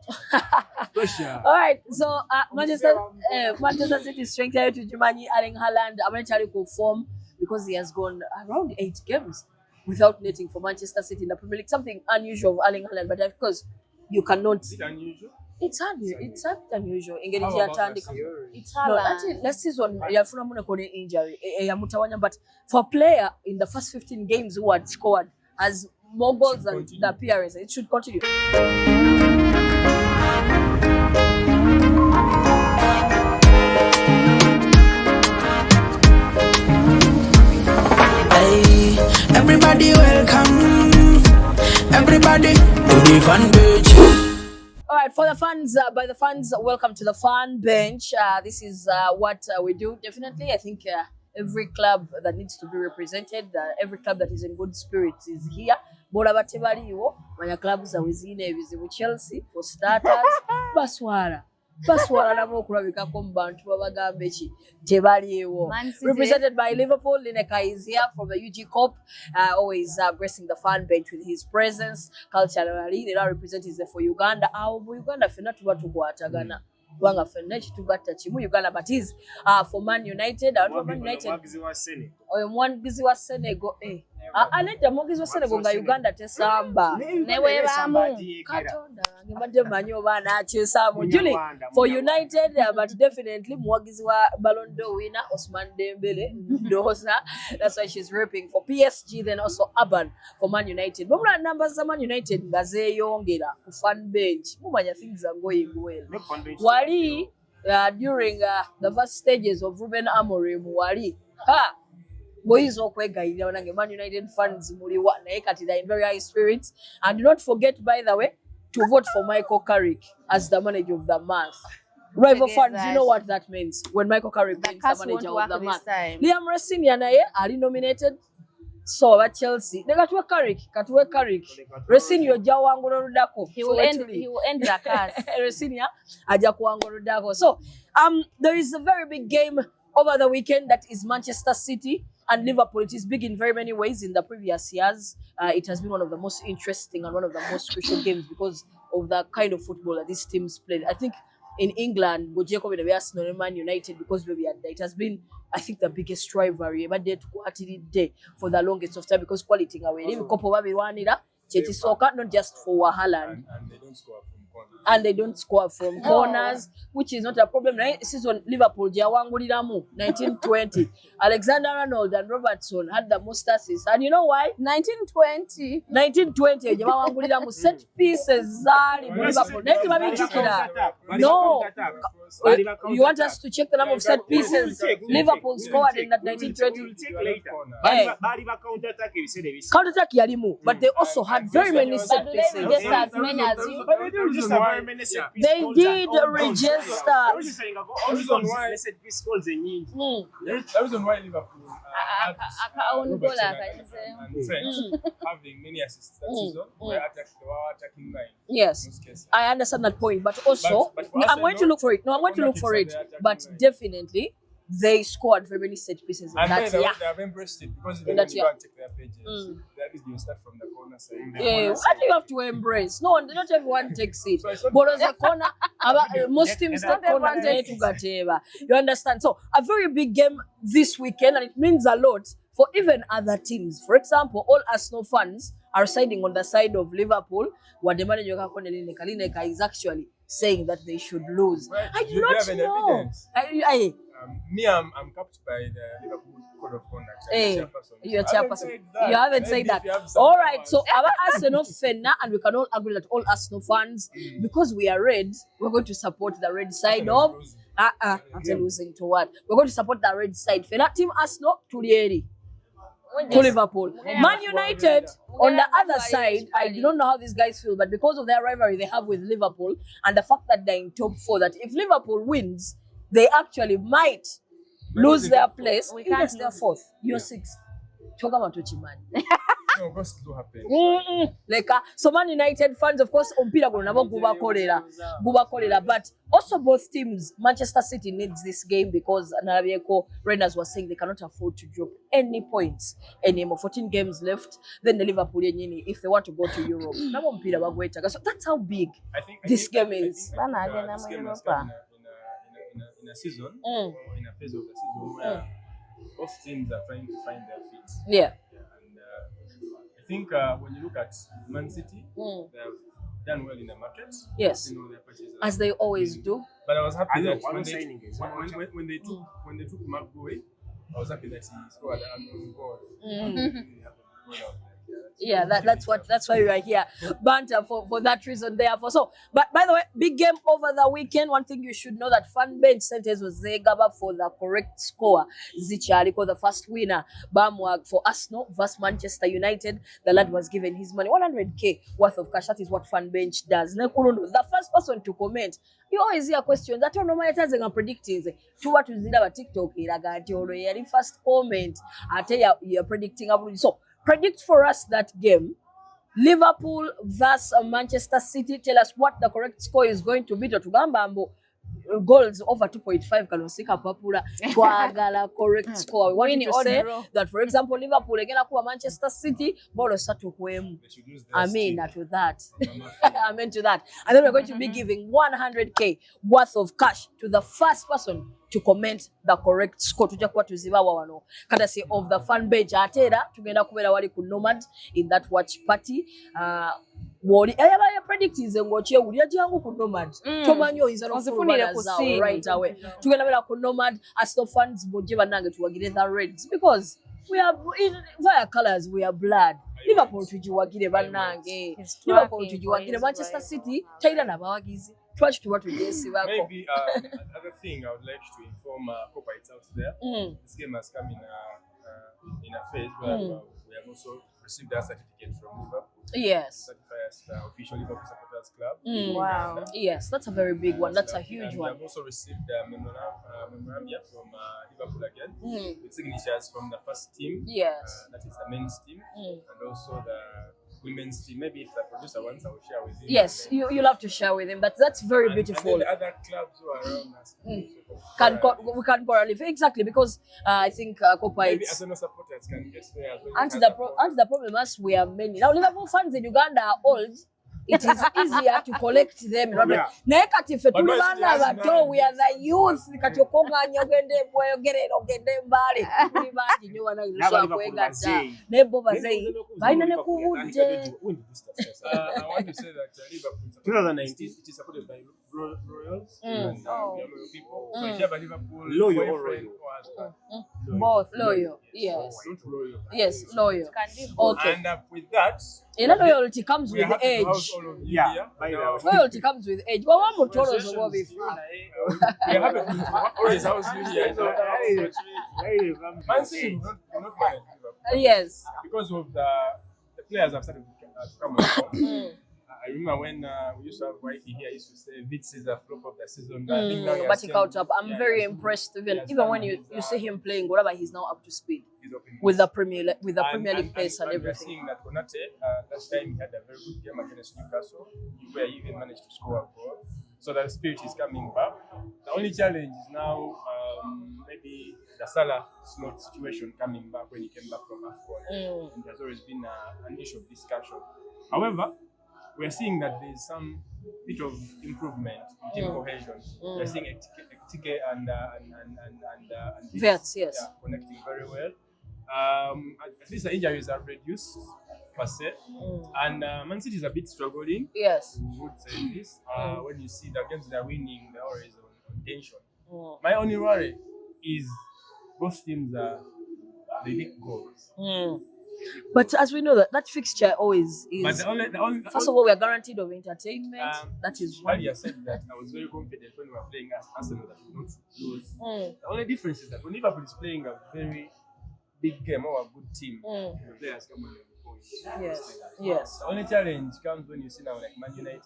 All right, so Manchester City strength to Germany, Erling Haaland, eventually form because he has gone around 8 games without netting for Manchester City in the Premier League. Something unusual for Erling Haaland, but of course you cannot. Is it unusual? It's unusual. It's a bit unusual. It's Haaland. Last season, injury, but for a player in the first 15 games who had scored has more goals than the appearance, it should continue. Hey, everybody welcome. Everybody to the fan page. All right, for the fans, by the fans, welcome to the fan bench. This is what we do. Definitely, I think every club that needs to be represented, every club that is in good spirits is here. Bora batebaliwo, manya clubs awezine ebizibu Chelsea for starters, baswala nabo okulabikako mu bantu babagambe ki tebaliwo. Represented by Liverpool, Lineker is here from the UG Cup, always gracing the fan bench with his presence. Culturally, they are representing for Uganda. Uganda fena tuba tukwatagana. Wanga fena chitugatta chimu Uganda, but is for Man United. Mwagizi wa Senegal. Aleta mwagizi wa Senegal nga Uganda tesamba. Newe bamu. Katonda ngibadde manyi oba n'akyesamu. Julie, for United, but definitely mwagizi wa Ballon d'Or winner Ousmane Dembele. That's why she's repping for PSG, then also Urban for Man United. Bamula numbers za Man United nga zeeyongera ku fan bench. Mumanya things are going well. Wali during the first stages of Ruben Amorim wali boys okwegayirira nange Man United fans muliwa naye kati they in very high spirits, and do not forget, by the way, to vote for Michael Carrick as the manager of the month. Rival fans, you know what that means when Michael Carrick becomes the manager of the month. Liam Rasinia naye ali nominated, so at Chelsea they katuwe Carrick Rasinia ojja wangolodako. He will end the cast. Rasinia aja kuwangolodako. So there is a very big game over the weekend that is Manchester City and Liverpool. It is big in very many ways. In the previous years, it has been one of the most interesting and one of the most crucial games because of the kind of football that these teams played. I think in England, Arsenal and Man United, because it has been, I think, the biggest rivalry for the longest of time because quality away. Not just for Haaland. And they don't score from corners, which is not a problem. This is when Liverpool, 1920. Alexander Arnold and Robertson had the most assists. And you know why? 1920. Set pieces. No. You want us to check the number of set pieces Liverpool scored in that 1920? Counter-attack yalimu, but they also had very many set pieces. Just as many as you. They did register. The reason why Liverpool having many assists that season, they were attacking 9. Yes, I understand that point, but also I'm going to look for it. No, I'm going to look for it, but definitely they scored very many set pieces in that year. They have embraced it because they don't even check their pages. That is, they start from the corner side. Yeah, what do you have to embrace? No, not everyone takes it. But as a corner, most teams take corner to you understand? So a very big game this weekend, and it means a lot for even other teams. For example, all Arsenal fans are siding on the side of Liverpool, where the manager Lineker is actually saying that they should lose. I do not know. Me, I'm capped by the Liverpool Code of Conduct. Hey, you're chairperson. You haven't said that. All right, so our Arsenal fan, and we can all agree that all Arsenal fans, because we are red, we're going to support the red side of. After losing to what? We're going to support the red side. Fena team Arsenal to Liverpool. Man United on the other side, I do not know how these guys feel, but because of their rivalry they have with Liverpool and the fact that they're in top 4, that if Liverpool wins, they actually might lose their place. Yes, they're 4th. You're 6th. Talk about Uchimani. No, of course, it will happen. Like so Man United fans, of course, ompira guno nabo gubakolera, but also both teams, Manchester City needs this game because Narabieko Rangers was saying they cannot afford to drop any points anymore. 14 games left. Then the Liverpool, if they want to go to Europe, nabo ompira bagwetaga. So that's how big this game is. This game has come in a season, or in a phase of the season where both teams are trying to find their feet. Yeah. And I think when you look at Man City, they have done well in the market. Yes. As they always do. But I was happy that when they took McBoy, I was happy that he scored an goal. Yeah, that's why we are here. Banter for that reason, therefore. So, but by the way, big game over the weekend. One thing you should know that fan bench sentence was Zegaba for the correct score. Zichaliko, the first winner, Bamwag for Arsenal versus Manchester United. The lad was given his money, 100k worth of cash. That is what fan bench does. The first person to comment. You always hear questions that no matter as predicting. To what is the TikTok? First comment. I tell you, you're predicting. So. Predict for us that game. Liverpool versus Manchester City. Tell us what the correct score is going to be. Tugamba goals over 2.5 kanosika papula twagala correct score. We want you to say that, for example, Liverpool again akuwa Manchester City bolo satu kwemu. Amen to that. Amen to that. And then we're going to be giving 100k worth of cash to the first person to comment the correct score. Tujja kuba tuzibawa wano courtesy of the fan page atera tugenda kubeera wali ku Nomad in that watch party. Woli ayabaya predict ize ngoche uli ajangu ku Nomad tomanyo oyinza nokufunira ku right away tugenda bera ku Nomad as the fans bojje banange tuwagire the Reds because we are in via colors, we are blood. Liverpool tujiwagire banange, Liverpool tujiwagire. Manchester City taira nabawagizi twachi tuba tujesi bako. Maybe another thing I would like to inform corporates out there. This game has come in a phase where we have also received our certificate from Liverpool. Yes. Certified as the official Liverpool Supporters Club. Wow. Yes, that's a very big one. That's a huge and one. We have also received memoranda from Liverpool again with signatures from the first team. Yes. That is the men's team, and also the women's team. Maybe if the producer wants, I will share with him. Yes, you'll have to share with him. That's very beautiful. And then the other clubs who are around us. We can correlate exactly because I think Copa maybe Arsenal supporters can get there as well. And the problem is we are many now. Liverpool fans in Uganda are old. It is easier to collect them. Naye kati ffe tuli baana bato, we are the youth. Kati okonganya ogende mbale tuli bangi nnyo bana lusa kwegatta naye bo bazeyi balina ne ku budde. I want to say that Liverpool 2019 it is supported by Royals and loyal people. So if you have a Liverpool boyfriend or husband, Both loyal, yes. not loyal. Yes, loyal. Okay. And with that, loyalty comes we with have age. all of you here. Loyalty comes with age. Well, one more total is what we We have always house you here. Man City will not manage Liverpool. Yes. Because of the players have started to come on. I remember when we used to have Wifey here, I used to say Vitz is the flop of the season. I'm very impressed even when you see him playing, whatever, he's now up to speed with the Premier League pace and everything. We're seeing that Konate, last time he had a very good game against Newcastle, where he even managed to score a goal. So the spirit is coming back. The only challenge is now maybe the Salah slot situation coming back when he came back from AFCON. And there's always been an issue of discussion. However, we're seeing that there's some bit of improvement in team cohesion. We're seeing Tike and Vets, yes, connecting very well. At least the injuries are reduced per se, and Man City is a bit struggling. Yes, we would say this. When you see the games they're winning, they're always on tension. My only worry is both teams they leak goals. But as we know that fixture always is. But the only first of all, we are guaranteed of entertainment. That is why I said that I was very confident when we were playing Arsenal that we would not lose. The only difference is that when Liverpool is playing a very big game or a good team, the players come on the point. Yes. The only challenge comes when you see now like Man United.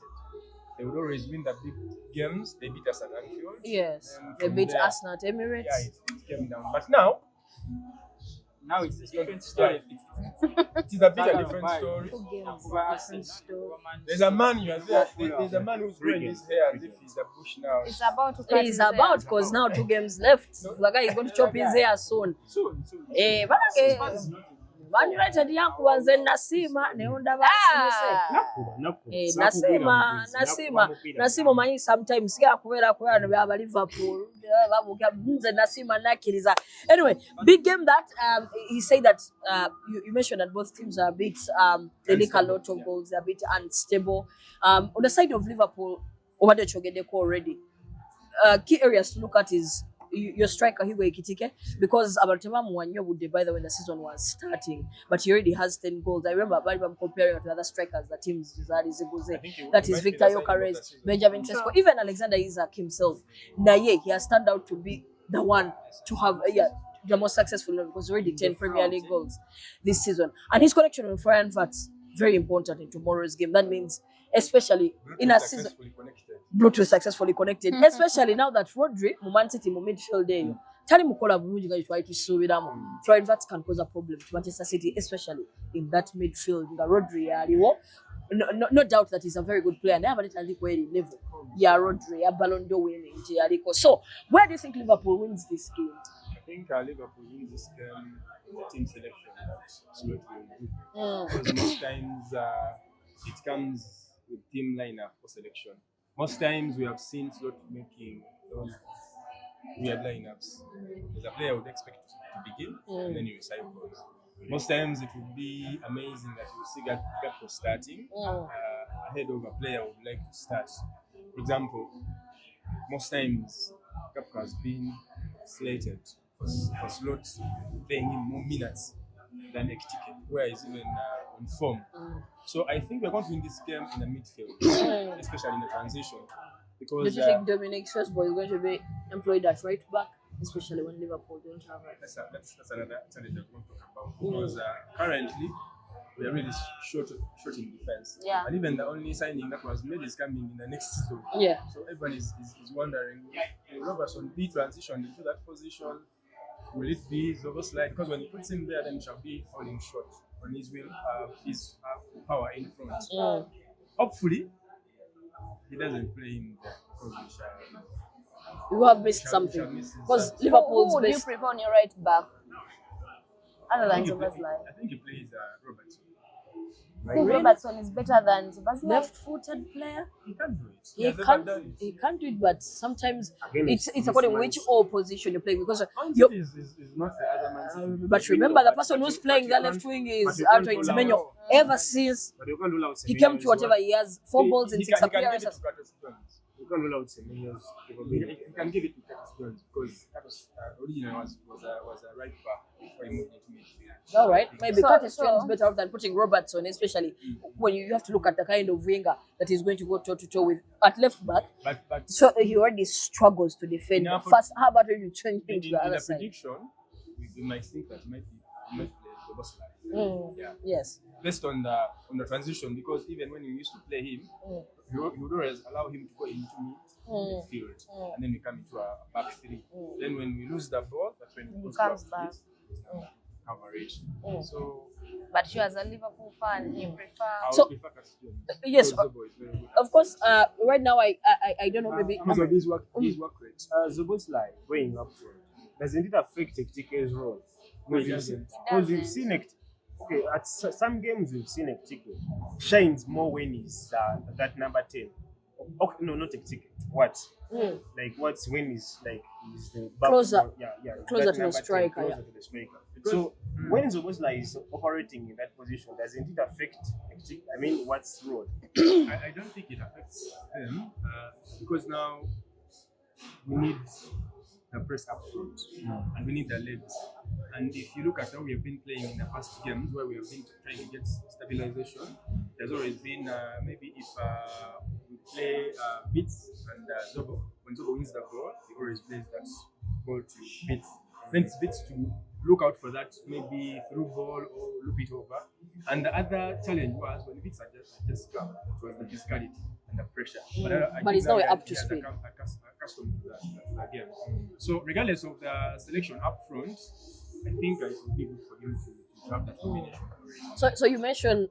They would always win the big games. They beat us at Anfield. Yes. They beat Arsenal at Emirates. Yeah, it came down. But now, Now it's a different story. It is a bit a different story. Different story. There's a man you are there. There's a man who's growing his hair as if he's a bush now. It's about to cut It's his hair. about because now 2 games left. The guy is going to chop his hair soon. Man United yankubanze Nasima ne onda Nasima manyi sometimes yakubera kubera aba Liverpool babuka nze Nasima nakiriza. Anyway, big game that he said that you mentioned that both teams are a bit they leak a lot of goals, they're a bit unstable. On the side of Liverpool, over the Chogedeko already. Key areas to look at is your striker Hugo Ekitike, because Abartema Mwanyo would by the way the season was starting, but he already has 10 goals. I remember I'm comparing it to other strikers, the teams that is Victor Yokeres, Benjamin Sesko, even Alexander Isak himself. Naye, he has turned out to be the one to have the most successful one because already 10 Premier League goals this season. And his connection with Ryan Vats, very important in tomorrow's game. That means especially in a season Bluetooth successfully connected, especially now that Rodri, Man City, midfield day. Tali mukola bulungi nga try to subiramu. Ryan Vats can cause a problem to Manchester City, especially in that midfield. Nga Rodri aliwo. No doubt that he's a very good player. Never let Ali kweli level. Yeah, Rodri, a Ballon d'Or winning. So, where do you think Liverpool wins this game? I think Liverpool wins this game. The team selection that's not really good. Because most times it comes with team lineup for selection. Most times we have seen Slot making those weird lineups. As a player would expect to begin and then you recycle. Most times it would be amazing that you see Gakpo starting ahead of a player who would like to start. For example, most times Gakpo has been slated for Slot playing him more minutes than Ekitike, where he's even on form. So I think we're going to win this game in the midfield, especially in the transition. Because do you think Dominic Sosbo is going to be employed at right back, especially when Liverpool don't have it? That's another challenge I want to talk about. Because currently we are really short in defense. Yeah. And even the only signing that was made is coming in the next season. Yeah. So everyone is wondering, will Robertson be transitioned into that position? Will it be Zoboslai? Because when he puts him there, then he shall be falling short on his will, his power in front. Hopefully, he doesn't play him there because we have missed something. Because Liverpool's who do you best. prefer on your right back? Other than Zoboslai. I think he plays Robertson. I think Robertson is better than Zoboslai. Left-footed player. He can do it. He can't do it, but sometimes Again, it's according to which opposition you play because Is not the other man's. but remember the person who's playing the left wing is Antoine Semenyo. Ever since But you can't rule out he Semenyo came as to whatever well. he has 4 balls in 6 appearances. You can't rule out Semenyo's capability. You can give it to Curtis Jones because Curtis originally was a right back before he moved into midfield. All right, maybe So- Curtis so- Jones better off than putting Robertson, especially when you have to look at the kind of winger that he's going to go toe to toe with at left back. But So he already struggles to defend. Now, First, how about when you change him in to the other the side? prediction, we might think that he might play the boss line. Yeah. Yes. Based on the transition, because even when you used to play him, you would always allow him to go into midfield, and then we come into a back three. Then when we lose the ball, that's when he goes comes back. back. Coverage. So But you as a Liverpool fan, you prefer. I would So- prefer Curtis Jones. Yes, Because Zobo is very good. of course. Right now, I don't know. Maybe Because of his work rate. Zoboslai going up front, doesn't it affect Ekitike's role? No, it doesn't. Because you've seen okay, at some games we've seen Ekitike shines more when he's that number 10. Okay, no, not Ekitike. What? Like what's when he's like he's the back Closer. Closer that to the number 10, striker, closer yeah. to the striker. So when Zoboslai is operating in that position, doesn't it affect Ekitike? I mean, what's role? I don't think it affects them because now we need the press up front and we need the legs. And if you look at how we have been playing in the past games where we have been trying to get stabilization, there's always been maybe if we play Beats and Zobo, when Zobo wins the ball, he always plays that ball to Beats. Then it's Beats to look out for that maybe through ball or loop it over. And the other challenge was when Beats just come, it was the physicality and the pressure. But he's now he up to has speed. accustomed to that game. So regardless of the selection up front, I think it would be good for him to have that combination. So you mentioned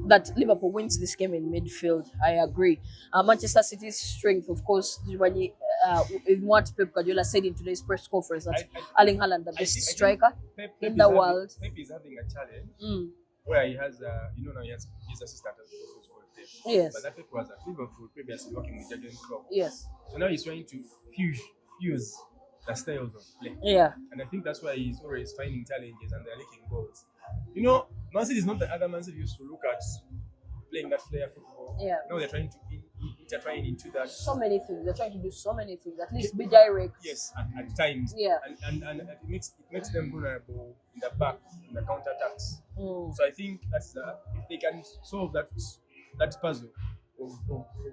that Liverpool wins this game in midfield. I agree. Manchester City's strength, of course, when in what Pep Guardiola said in today's press conference, that Erling Haaland, the best striker in the world. Pep is having a challenge where he has, now he has his assistant as well. Yes. But that Pep was at Liverpool previously working with Jurgen Klopp. Yes. So now he's trying to fuse the styles of play. Yeah. And I think that's why he's always finding challenges and they're leaking goals. Man City is not the other Man City used to look at playing that flair football. Yeah. Now they're trying to intertwine into that. So many things. They're trying to do so many things. At least be direct. Yes, at times. Yeah. And it makes them vulnerable in the back, in the counter attacks. So I think that's if they can solve that puzzle of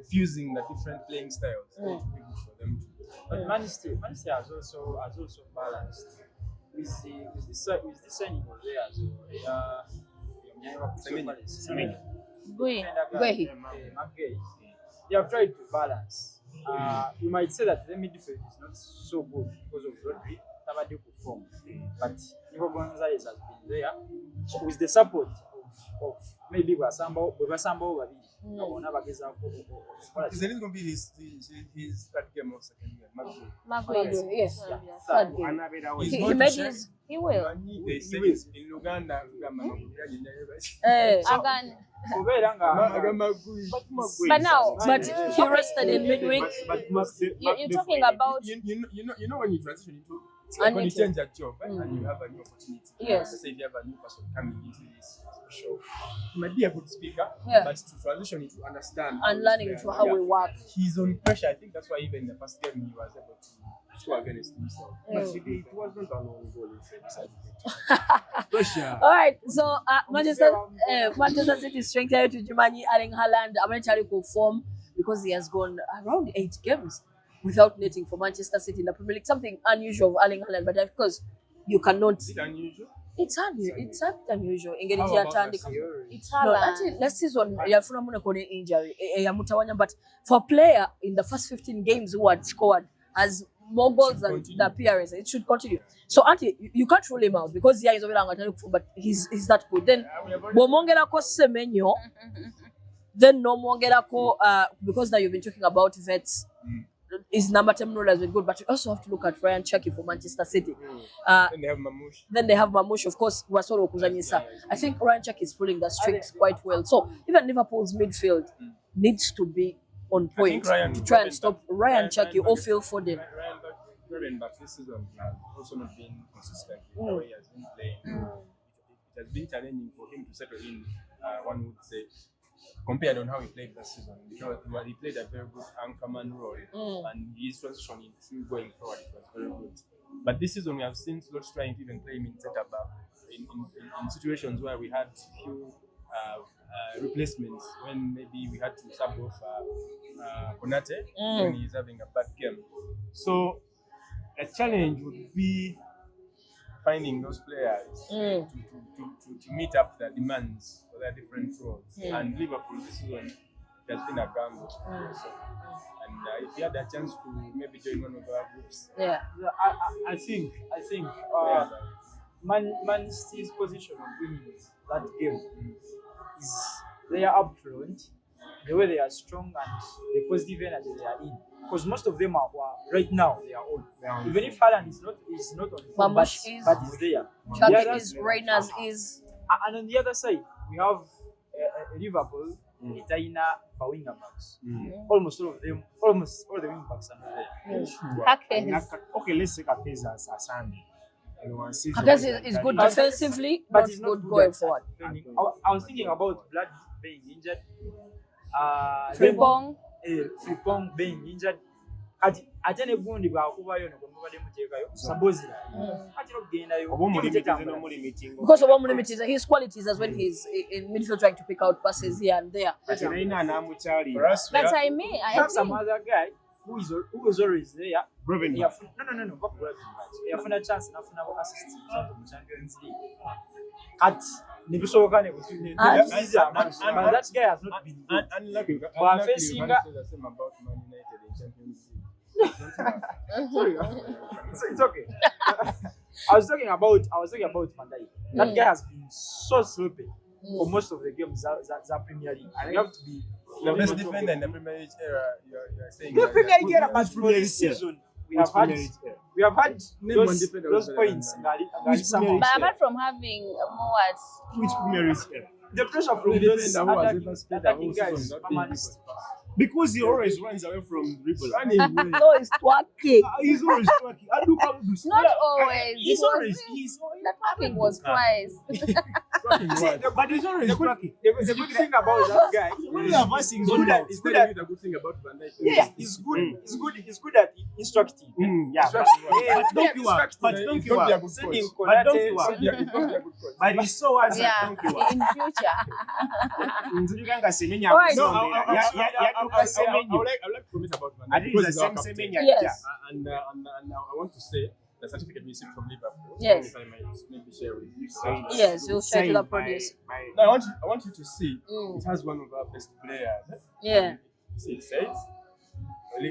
fusing the different playing styles, it will be good for them. But Man City has also balanced with the signing of theirs. They have tried to balance. You might say that the midfield is not so good because of Rodri, Tabadi perform, but Nico Gonzalez has been there with the support of maybe Basamba. Is it going to be his third game or second game? Maguire. Yes. Third game. He will. They say in Uganda, Again. But now, but he rested in midweek. You're talking about. You know when you transition into when you change a job and you have a new opportunity. Yes. Let's say if you have a new person coming into this show, he might be a good speaker, but to transition into understand And learning to how we work. He's on pressure. I think that's why even in the first game he was able to score against himself. But it wasn't an own goal. Pressure. All right, so Manchester City strength to Jumani Erling Haaland eventually perform because he has gone around 8 games without netting for Manchester City in the Premier League. Something unusual for Erling Haaland, but of course you cannot. Is it unusual? It's unusual. It's a bit unusual. It's No, Haaland. until last season, yafuna muna kone injury. Yamutawanya, but for a player in the first 15 games who had scored has more goals than the appearance, it should continue. So, Auntie, you can't rule him out because he's over but he's that good. Then, Bomongera ko Semenyo. Then no Mongera ko because now you've been talking about vets. His number 10 role has been good, but you also have to look at Ryan Cherki for Manchester City. Then they have Mamouche, of course, Wasoro Kuzanyisa. I think Ryan Cherki is pulling the strings quite well. So even Liverpool's midfield needs to be on point to try and stop Ryan Cherki or Phil Foden. Ryan back this season has also not been consistent in the way he has been playing. It has been challenging for him to settle in, one would say, compared on how he played last season. Because he played a very good anchorman role and his transition into going forward was very good. But this season we have seen Slots trying to even play him in centre back in situations where we had few replacements, when maybe we had to sub off Konate when he's having a bad game. So a challenge would be finding those players to meet up the demands for their different roles. And Liverpool this season has been a gamble. Also. And if you had a chance to maybe join one of our groups, I think Man City's position of winning that game is they are up front, the way they are strong and the positive energy they are in. Because most of them are right now they are old. Even if Haaland is not on form, but is there. Cherki is, Reyners is. And on the other side, we have Liverpool, Itaina, winger backs. Almost all the wing backs are not there. Okay, let's take Kapeza as Sunday. Because it's good defensively, but it's not good going forward. I was thinking about Blood being injured. Frimpong being injured. Atene gundi bwakubayo nokumubade mutekayo Sabozira ati nokugendayo because of one limits his qualities as when he's in midfield trying to pick out passes here and there. But I mean, I have some other guy who is always there. No. He have a chance enough to assist in Champions League. At Nibusoka that guy has not been good. unlucky. But facing the same about Man United in Champions League. Sorry, it's okay. I was talking about Van Dijk. That guy has been so sloppy for most of the games that Premier League. And you have to be The best defender in the Premier League era, you're saying. the that- Premier League era, but Which for Premier this League era? season we Which have had Premier League era? Name one those defender those who's points. better than Which Premier League But era? apart from having more what? Which Premier League era? The pressure from Only those defender who has attacking, ever spent the attacking whole season guys. not being permanent. Because he always runs away from dribble. Running away. No, it's twerking. He's always talking. I do come to Not always. He's It was- always. The talking was twice. Fucking See, what? but he's always talking. The good thing about that guy, When you are versing He's good good at- at It's good not at- a good thing about Van Dijk. yeah, he's good. He's good at instructing. yeah, Instruction. Yeah, but don't you are. instructing. But It's don't not you be a are. good Sending coach. But don't Konate, you are. sending- It's not be a good coach. But he's so as Yeah, don't you are. in future. Nzuluganga semenya Alright. No, kusondera. I would Semenyo. like to comment about Van At Dijk least because the he's our same captain. semenya. Yes. And I want to say the certificate we received from Liverpool. Yes. If I might maybe share with you. Yes, you'll share to the Signed producer. by- Now I want you to see. Mm. It has one of our best players. Yeah. See, it says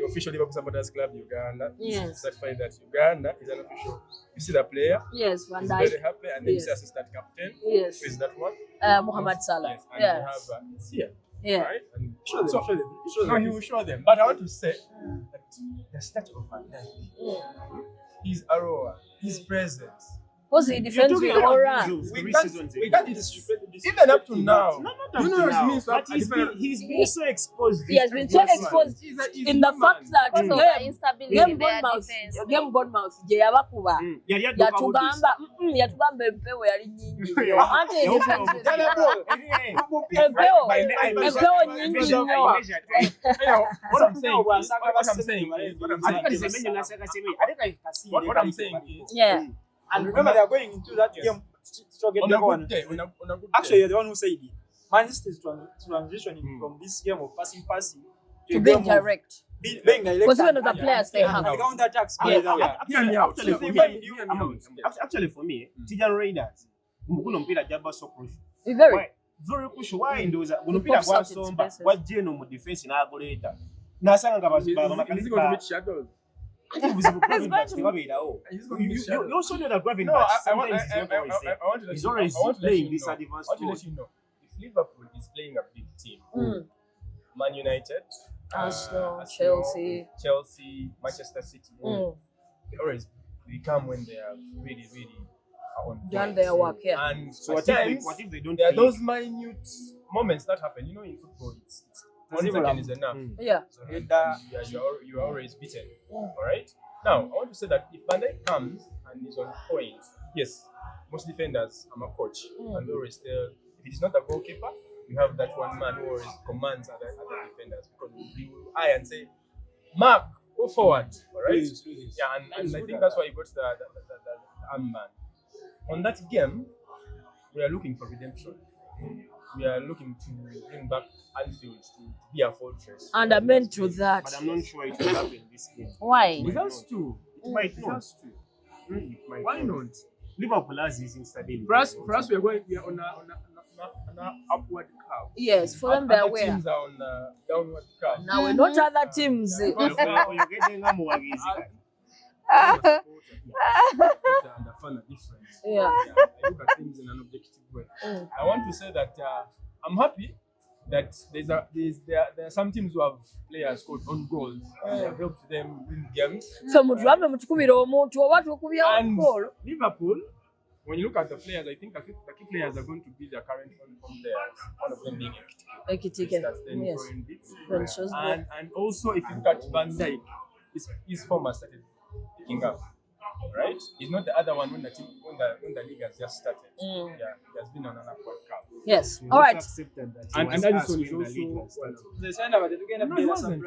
official Liverpool supporters club Uganda. Yes. Certified that Uganda is an official. You see the player. Yes, Van He's Dijk. very happy, and then you Yes. see assistant captain. Yes. Who is that one? Mohamed Salah. Yes. And Yes. you have it's here. Yeah. Right? And Show them, so, show them, show no, them. he will show them. But I want to say that the statue of Van Dijk, his aura, his presence, Because he You're defends talking with about aura. these we three can't, seasons we ago. can't disrespect even up to now. Not You know up to what it now, means to but have a different- he's been so exposed. He has been so exposed He's in the fact that Because of the game instability in their Bournemouth defense. gye yabakuba Yali adduka yatugamba yatugamba empewo yali nyingi nnyo anti defense empewo nyingi nnyo What I'm saying is, yeah And remember, they are going into that game to get on the a one. good day, on a good Actually, day, you're the one who said it. Man City is transitioning from this game of passing to a being game of direct being direct. because even and- the players they yeah, have and the counter attacks. Hear me out. Actually, for me, Tijan Raiders, guno mpira jaba so crucial. very Why? Very crucial. Why ndoza guno mpira pops out its gwasomba bases. wajje no mu defense n'agoleta. Nasanga nga Is he going to meet shadows? buzibu He's going to- tebabeerawo. He's going to meet You shadows. also know that Gravin No, Batch I want sometimes he's not always there. to let He's you know. always I want to let playing you this know. advanced I want to role. let you know. If Liverpool is playing a big team, Man United, Arsenal, Chelsea, Manchester City, they always become when they are really on done point. their work yeah And So at what times, if they don't there are play? those minute moments that happen. You know, in football, it's 1 second is enough. yeah So you are always beaten. All right. Now I want to say that if Van Dijk comes and is on point, yes, most defenders. I'm a coach, and always tell if it is not a goalkeeper, you have that one man who always commands other defenders because he will eye and say, "Mark, go forward." All right. Yeah, and I think that's why he got the armband. On that game, we are looking for redemption. We are looking to bring back Anfield to be a fortress. and I meant to that But I'm not sure it will happen this game. Why? It has to. It might It not. has to. It might Why not? Liverpool has his instability. For us, we are on an upward curve. yes for them they're Other aware teams are on a downward curve. now we're not other teams Oyogedde nga muwagizi kati. And I find a difference. Yeah. I look at things in an objective way. Mm. I want to say that I'm happy that there are some teams who have players scored on goals and they have helped them win games. so mutuambe mutukubira omuntu oba tukubyawo And goal Liverpool, when you look at the players, I think the key players are going to be their current on players. One of them being Ekitike that's then yes going deep. Then shows And also if you look at Van Dijk, his form has started picking up. Right? He's not the other one when the league has just started. Yeah, he has been on an upward curve. yes all right Accepted that And it was Alisson us is when the also league was started. They signed about it. We're No, going he to wasn't.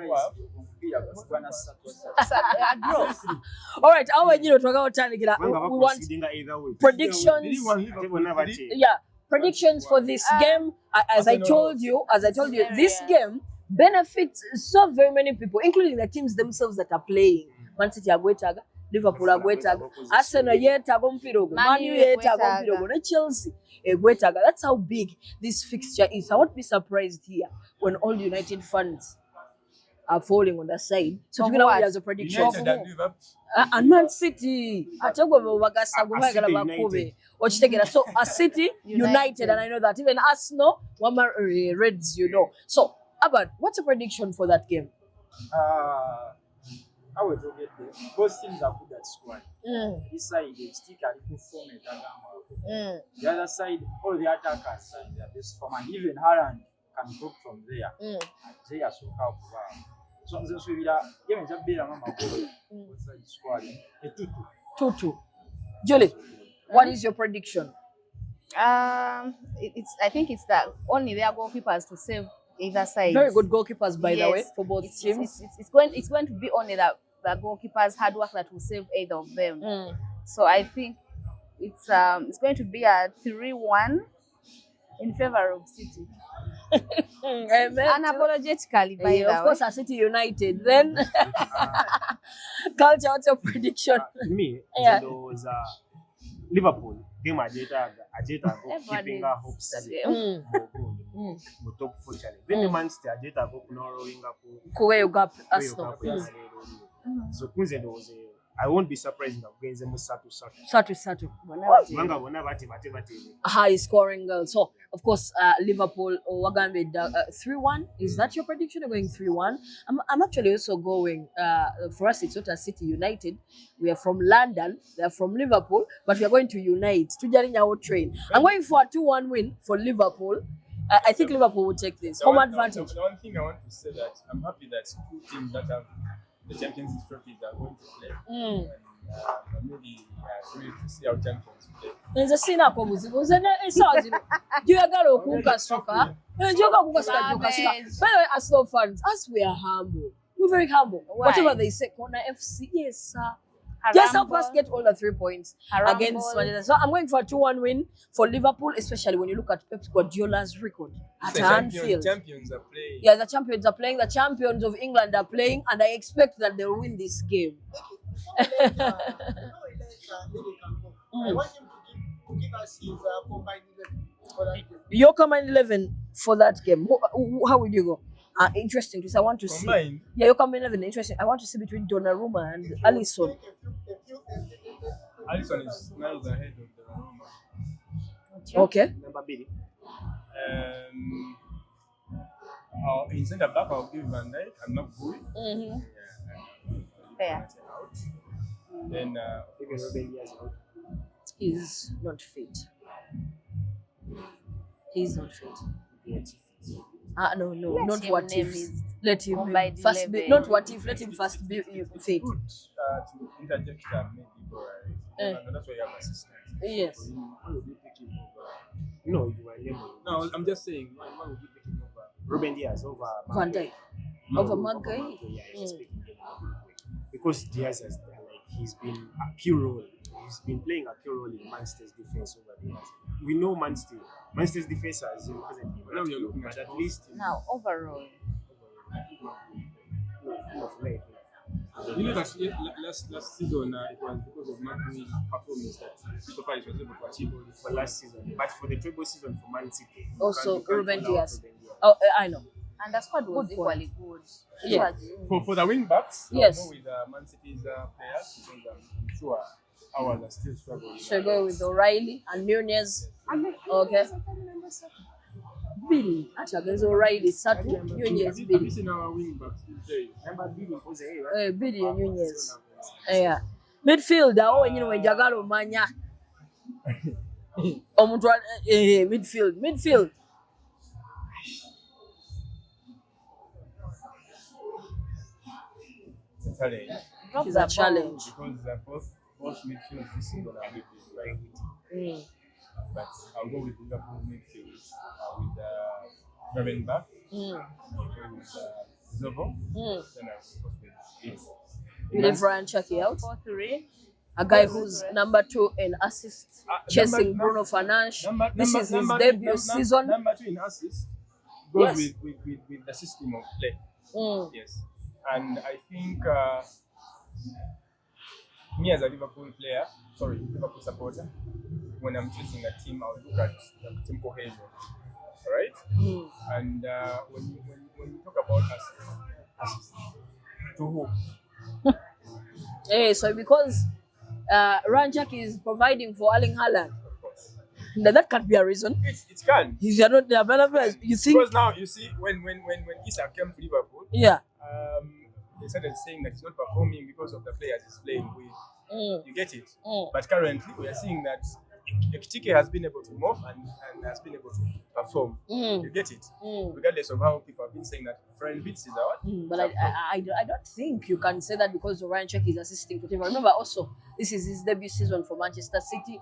all right awo nyine twagala otandikira Kubanga we want baproceedinga either way. predictions Did he want Ate Liverpool bonna to beat? bate. yeah predictions for this game as I told you this game benefits so very many people including the teams themselves that are playing Man City agwetaga Liverpool agwetaga Arsenal yetaga omupiira ogwo Man U yetaga omupiira ogwo ne Chelsea egwetaga that's how big this fixture is I won't be surprised here when all United fans are falling on that side. So Of you know what? as a prediction. United and Liverpool. And Man City. Ate gwe bagasa gwe City bagala United. bakube. Ochitegera. So a City United, and I know that even Arsenal, Reds, you know. So, Abad, what's a prediction for that game? I will get there. Both teams are good at squad. This side, they stick and perform it. The other side, all the attackers are in their best form, and even Haaland can go from there. They are so powerful. So, we are giving a bit of a squad. 2-2. Julie, what is your prediction? I think it's that only their goalkeepers to save either side. Very good goalkeepers, by the Yes. way, for both teams. It's going to be only the goalkeepers' hard work that will save either of them. So I think it's going to be a 3-1 in favor of City. Unapologetically, by the of course, way. a City United. Then, Culture, what's your prediction? To me, Yeah. there was Liverpool game Ajeta keeping her hopes That go top 4 challenge. Then the Manchester Ajeta go knowing up Where you got Arsenal. so kunze there was I won't be surprised if against them Satu. Satu. Manga bona bati. High scoring goal. So, of course, Liverpool or Wagambe 3-1. Is that your prediction? You're going 3-1. I'm actually also going. For us, it's not a City United. We are from London. They are from Liverpool, but we are going to unite to join our train. I'm going for a 2-1 win for Liverpool. I think Liverpool will take this. Home advantage. The one thing I want to say that I'm happy that two teams that have the Champions League trophies are going to play. And I'm really thrilled to see our champions play. Nze sina ko buzibu nze esawa zino gyagala okukasuka njoka okukasuka gyokasuka. By the way, Arsenal fans, as we are humble, we're very humble. Why? Whatever they say, Corner FC, yes sir. Just help us get all the 3 points against Manchester. So I'm going for a 2-1 win for Liverpool, especially when you look at Pep Guardiola's record at Anfield. Champions are playing. Yeah, the champions are playing. The champions of England are playing, and I expect that they'll win this game. I want him to give us his combined 11 for that game. Your combined 11 for that game. How will you go? Interesting, because I want to Combined? see. Yeah, your combined 11. Interesting. I want to see between Donnarumma and Alisson. Alisson is miles ahead of the Roma. Okay. Number B. In centre back, I'll give Van Dijk. I'm not good. Fair. Then Even Ruben Dias out. He's not fit. He's not fit. No, Let not him what name if. his Let him combined first be, 11. not what if, let him first be fit. good to interject maybe Bora. That's why you have assistants. Yes. So why would you pick him over? No, you were naming. No, I'm just saying, why would you pick him over? Ruben Dias over Van Dijk. Over Maguire. Yeah, he's picking him up. Because Diaz has he's been a key role. He's been playing a key role in Manchester's defense over the years. We know Manchester's defense hasn't been Now that you're good, looking but at at least Now, overall. You know that last season it was because of Maguire's performance that so far he was able to achieve all this. for last season, but for the treble season for Man City, Also, you can't Ruben call out Dias. Ruben Dias. Oh, I know. And the squad was Good point. equally good. Yeah. It For the wing backs, Yes. I'll go with Man City's players because I'm sure ours are still struggling. So I go with O'Reilly and Nunez. Okay. Billy. Actually, there's O'Reilly, Satu, Nunez, Have you Billy. seen our wing backs today? Number B was right? Billy and Nunez. Yeah. Midfielder, wenyewe njagala omanya. Omuntu midfield. It's a challenge It's a challenge. because both midfield this season are good, very good. But I'll go with Liverpool midfield with Robin back, I'll go with Zobo, then I'll go with You leave Ryan Chucky out. 4-3. A guy who's number 2 in assists, chasing Bruno Fernandes. This is his debut season. Number 2 in assists goes Yes. with the system of play. Yes, and I think me as a Liverpool supporter, when I'm choosing a team, I'll look at team cohesion, right? And when you talk about assists, Assist. To who? So because Ranchak is providing for Erling Haaland, Of course. now that can be a reason. It can. If you're not available, you think? Because now you see when Isak came to Liverpool, Yeah. they started saying that he's not performing because of the players he's playing with. You get it? Mm. But currently we are seeing that Ekitike has been able to move and has been able to perform. Mm. You get it? Mm. Regardless of how people have been saying that Friend Beats is out. But I don't think you can say that because Ryan Check is assisting to him. Remember also, this is his debut season for Manchester City.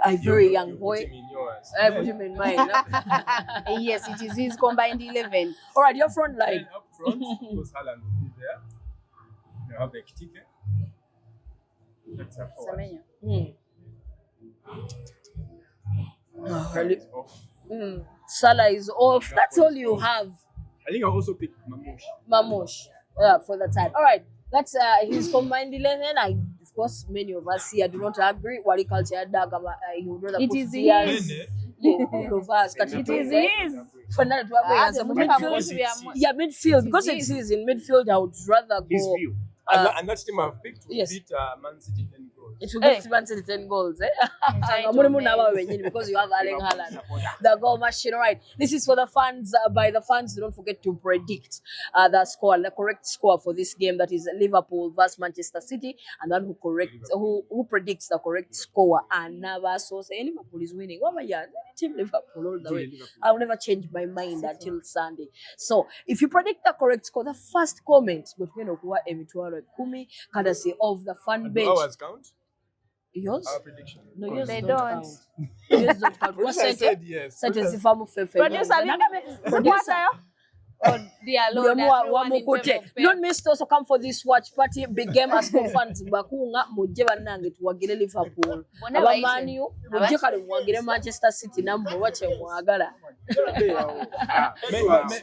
A very young boy. Put him in yours. I put him in mine. Yes, it is his combined 11. All right, your front Then line. up front, because Haaland will be there. You have the Ekitike. That's a forward. Semenyo. Mm. Haaland is off. Salah is off. That's all you have. I think I'll also pick Mamouche. Mamush for the time. All right, that's his combined 11. Of course, many of us here do not agree. Wali culture he would rather It put is Diaz. his. All of us. It is his. Finally, to have Ah, as a the midfield. midfield. Yeah, midfield. Because It is. it is in midfield, I would rather His go. view. And that team I've picked will Yes. beat Man City 10 goals. It will Hey. give Man City 10 goals. Trying to Because make- you have Erling Haaland, the goal machine. All right, this is for the fans. By the fans, don't forget to predict the score, the correct score for this game. That is Liverpool versus Manchester City, and then who predicts the correct score. And never so say Liverpool is winning. Oh my God, team Liverpool all the way. I'll never change my mind until Sunday. So if you predict the correct score, the first comment but when okuwa emitwalo kumi courtesy of the fan Do bench. ours count? Yours? Our prediction. No, yours They don't. don't. Count. Yours don't count. What Yes, I sentence? said yes. Sentence ifamu fefe. Producer, Producer. Oh, dear Lord, everyone in favor of Pep. Don't miss to also come for this watch party. Big game Arsenal fans bakunga mujje bannange tuwagire Liverpool. Bonna Aba bayise. Man U mujje kale muwagire Manchester City nammwe wache mwagala.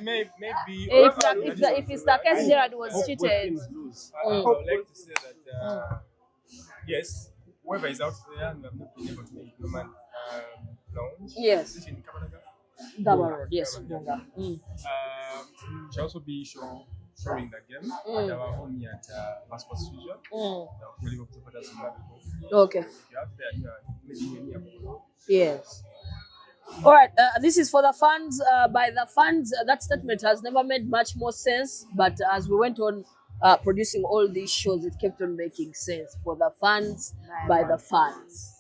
Maybe. If it's the case Gerrard was Both cheated, teams lose. I would like to say that yes, whoever is out there and have not been able to make no man lounge. Yes. Is it in Kabanaga? Daba Road, yes. Shall also be showing the game at our home here at Passport Studio. The Liverpool supporters in Liverpool. Okay. If you have there, you are maybe near Polo. Yes. All right. This is for the fans. By the fans, that statement has never made much more sense. But as we went on producing all these shows, it kept on making sense for the fans, by the fans.